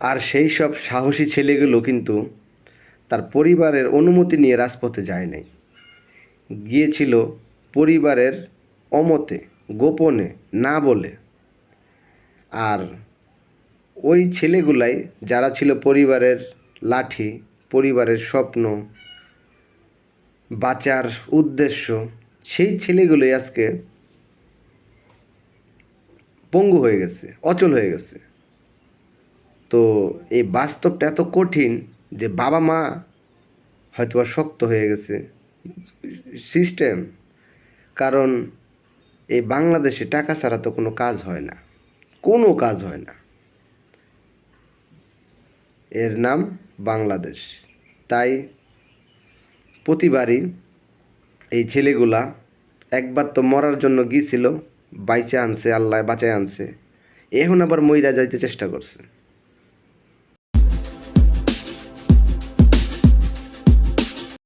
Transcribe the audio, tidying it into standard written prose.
আর সেই সব সাহসী ছেলেগুলো কিন্তু তার পরিবারের অনুমতি নিয়ে রাজপথে যায় নাই, গিয়েছিল পরিবারের অমতে, গোপনে, না বলে। আর ওই ছেলেগুলাই যারা ছিল পরিবারের লাঠি, পরিবারের স্বপ্ন, বাঁচার উদ্দেশ্য, সেই ছেলেগুলোই আজকে পঙ্গু হয়ে গেছে, অচল হয়ে গেছে। তো এই বাস্তবটা এত কঠিন যে বাবা মা হয়তো বা শক্ত হয়ে গেছে সিস্টেম, কারণ এই বাংলাদেশে টাকা ছাড়া তো কোনো কাজ হয় না, কোনো কাজ হয় না। এর নাম বাংলাদেশ। তাই প্রতিবারই এই ছেলেগুলা একবার তো মরার জন্য গিয়েছিল, বাইচে আনছে, আল্লাহ বাঁচায় আনছে, এখন আবার মইরা যাইতে চেষ্টা করছে।